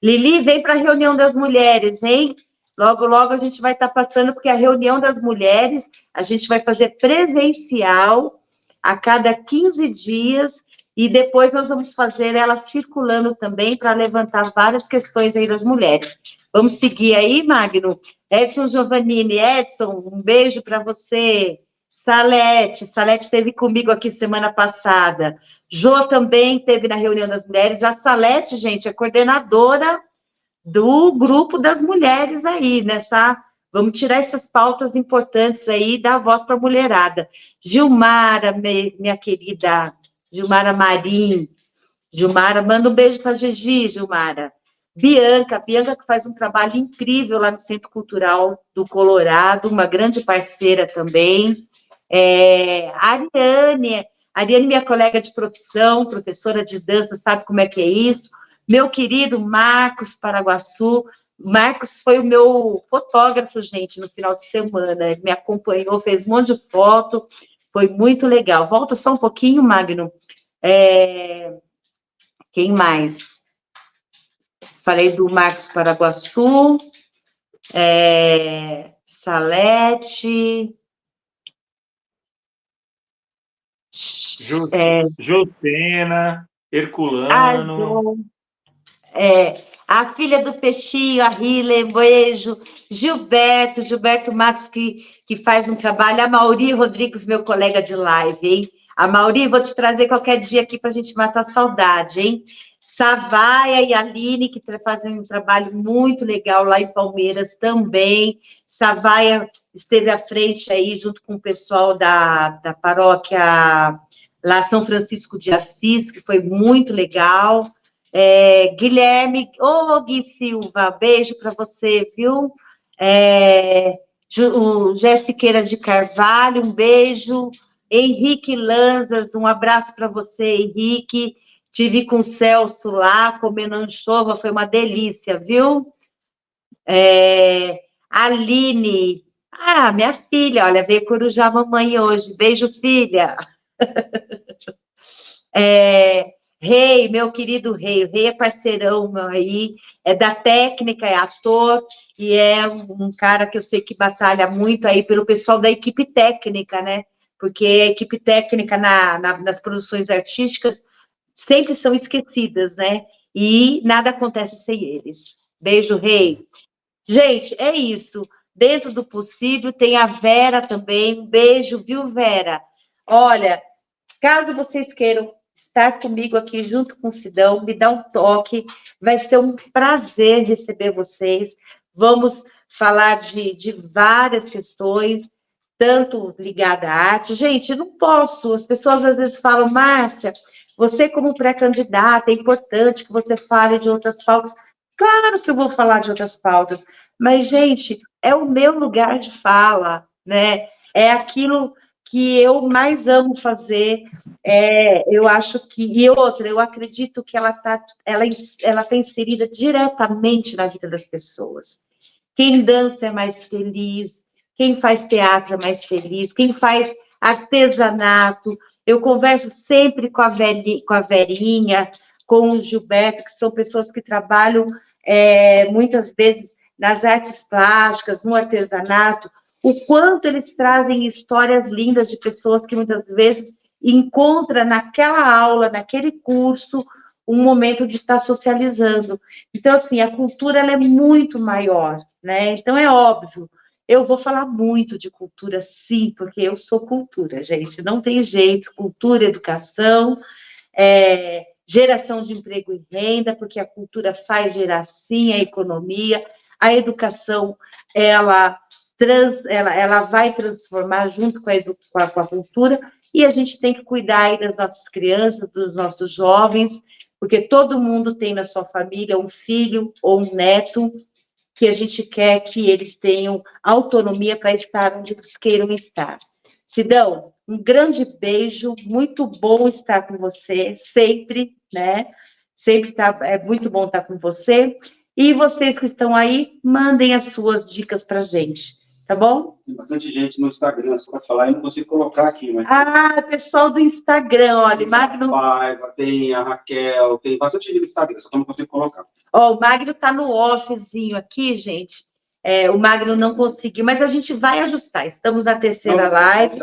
Lili, vem para a reunião das mulheres, hein? Logo, logo a gente vai estar passando, porque a reunião das mulheres a gente vai fazer presencial a cada 15 dias, e depois nós vamos fazer ela circulando também para levantar várias questões aí das mulheres. Vamos seguir aí, Magno? Edson Giovannini, Edson, um beijo para você. Salete esteve comigo aqui semana passada. Jô também esteve na reunião das mulheres. A Salete, gente, é coordenadora do grupo das mulheres aí, nessa. Vamos tirar essas pautas importantes aí e dar voz para a mulherada. Gilmara, minha querida, Gilmara Marim. Gilmara, manda um beijo para a Gigi, Gilmara. Bianca que faz um trabalho incrível lá no Centro Cultural do Colorado, uma grande parceira também. Ariane, minha colega de profissão, professora de dança, sabe como é que é isso? Meu querido Marcos Paraguaçu. Marcos foi o meu fotógrafo, gente, no final de semana. Ele me acompanhou, fez um monte de foto, foi muito legal. Volta só um pouquinho, Magno. Quem mais? Falei do Marcos Paraguaçu, Salete. Josena, Herculano. A filha do Peixinho, a Hile, beijo. Gilberto Matos, que faz um trabalho. A Mauri Rodrigues, meu colega de live, hein? A Mauri, vou te trazer qualquer dia aqui para a gente matar a saudade, hein? Savaia e Aline, que fazem um trabalho muito legal lá em Palmeiras também. Savaia esteve à frente aí, junto com o pessoal da paróquia lá São Francisco de Assis, que foi muito legal. Guilherme, Gui Silva, beijo para você, viu? O Jéssiqueira de Carvalho, um beijo. Henrique Lanzas, um abraço para você, Henrique. Tive com o Celso lá, comendo anchova, foi uma delícia, viu? Aline, minha filha, olha, veio corujar a mamãe hoje. Beijo, filha. Rei, meu querido Rei, o Rei é parceirão meu aí, é da técnica, é ator, e é um cara que eu sei que batalha muito aí pelo pessoal da equipe técnica, né? Porque a equipe técnica nas produções artísticas sempre são esquecidas, né? E nada acontece sem eles. Beijo, Rei. Gente, é isso. Dentro do possível, tem a Vera também. Um beijo, viu, Vera? Olha, caso vocês queiram estar comigo aqui junto com o Sidão, me dá um toque. Vai ser um prazer receber vocês. Vamos falar de várias questões, tanto ligada à arte. Gente, eu não posso. As pessoas às vezes falam, Márcia, você como pré-candidata, é importante que você fale de outras pautas. Claro que eu vou falar de outras pautas, mas, gente, é o meu lugar de fala, né? É aquilo que eu mais amo fazer. Eu acho que... E outra, eu acredito que ela está inserida diretamente na vida das pessoas. Quem dança é mais feliz, quem faz teatro é mais feliz, quem faz artesanato. Eu converso sempre com a Verinha, com o Gilberto, que são pessoas que trabalham muitas vezes nas artes plásticas, no artesanato, o quanto eles trazem histórias lindas de pessoas que muitas vezes encontram naquela aula, naquele curso, um momento de estar socializando. Então, assim, a cultura ela é muito maior, né? Então, é óbvio, eu vou falar muito de cultura, sim, porque eu sou cultura, gente, não tem jeito, cultura, educação, geração de emprego e renda, porque a cultura faz gerar, sim, a economia, a educação, ela vai transformar junto com a cultura, e a gente tem que cuidar aí das nossas crianças, dos nossos jovens, porque todo mundo tem na sua família um filho ou um neto que a gente quer que eles tenham autonomia para estar onde eles queiram estar. Sidão, um grande beijo, muito bom estar com você, sempre, né? Sempre é muito bom estar com você. E vocês que estão aí, mandem as suas dicas para a gente. tá bom? Tem bastante gente no Instagram, só para falar, eu não consigo colocar aqui, mas... Pessoal do Instagram, olha, Magno... Paiva, tem a Raquel, tem bastante gente no Instagram, só que eu não consigo colocar. O Magno tá no offzinho aqui, gente. O Magno não conseguiu, mas a gente vai ajustar. Estamos na terceira live.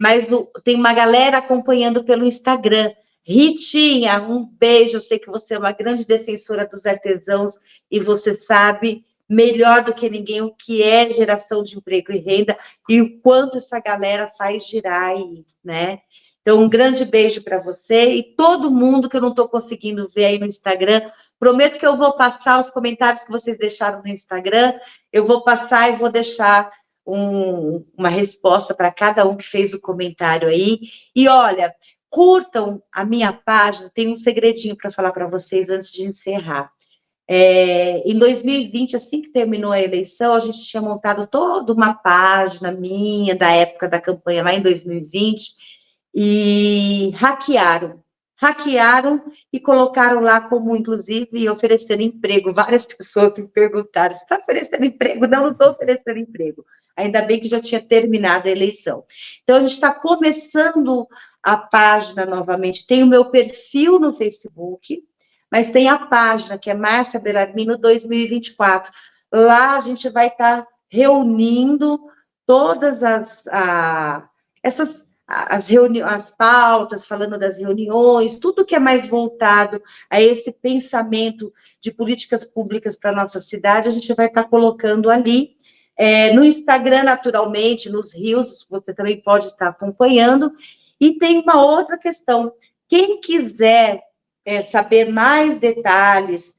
Mas tem uma galera acompanhando pelo Instagram. Ritinha, um beijo. Eu sei que você é uma grande defensora dos artesãos e você sabe melhor do que ninguém o que é geração de emprego e renda e o quanto essa galera faz girar aí, né? Então, um grande beijo para você e todo mundo que eu não estou conseguindo ver aí no Instagram. Prometo que eu vou passar os comentários que vocês deixaram no Instagram, eu vou passar e vou deixar uma resposta para cada um que fez o comentário aí. E olha, curtam a minha página, tem um segredinho para falar para vocês antes de encerrar. Em 2020, assim que terminou a eleição, a gente tinha montado toda uma página minha, da época da campanha, lá em 2020, e hackearam e colocaram lá como, inclusive, oferecendo emprego. Várias pessoas me perguntaram, você está oferecendo emprego? Não, não estou oferecendo emprego. Ainda bem que já tinha terminado a eleição. Então, a gente está começando a página novamente. Tem o meu perfil no Facebook, mas tem a página, que é Márcia Bellarmino 2024. Lá a gente vai estar reunindo todas as pautas, falando das reuniões, tudo que é mais voltado a esse pensamento de políticas públicas para a nossa cidade, a gente vai estar colocando ali. No Instagram, naturalmente, nos Reels, você também pode estar acompanhando. E tem uma outra questão. Quem quiser saber mais detalhes,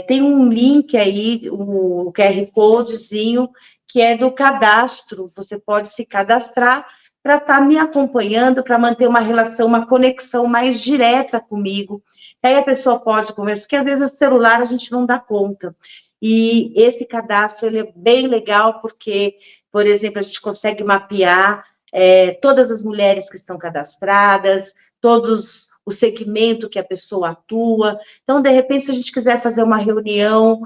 tem um link aí, o QR Codezinho, que é do cadastro. Você pode se cadastrar para estar me acompanhando, para manter uma relação, uma conexão mais direta comigo. Aí a pessoa pode conversar, porque às vezes o celular a gente não dá conta. E esse cadastro ele é bem legal, porque, por exemplo, a gente consegue mapear todas as mulheres que estão cadastradas, todos o segmento que a pessoa atua. Então, de repente, se a gente quiser fazer uma reunião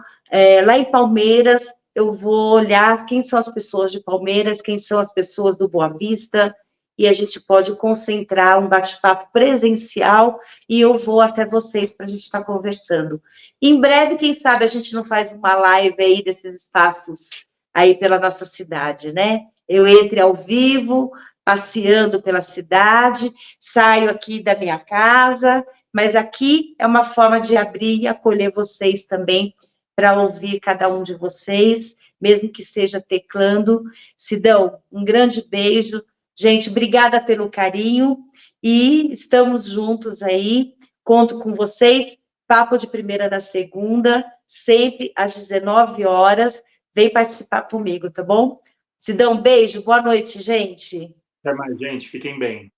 lá em Palmeiras, eu vou olhar quem são as pessoas de Palmeiras, quem são as pessoas do Boa Vista, e a gente pode concentrar um bate-papo presencial, e eu vou até vocês para a gente estar conversando. Em breve, quem sabe, a gente não faz uma live aí desses espaços aí pela nossa cidade, né? Eu entre ao vivo, passeando pela cidade, saio aqui da minha casa, mas aqui é uma forma de abrir e acolher vocês também, para ouvir cada um de vocês, mesmo que seja teclando. Sidão, um grande beijo. Gente, obrigada pelo carinho, e estamos juntos aí, conto com vocês, Papo de Primeira na segunda, sempre às 19 horas, vem participar comigo, tá bom? Sidão, beijo, boa noite, gente. Até mais, gente, fiquem bem.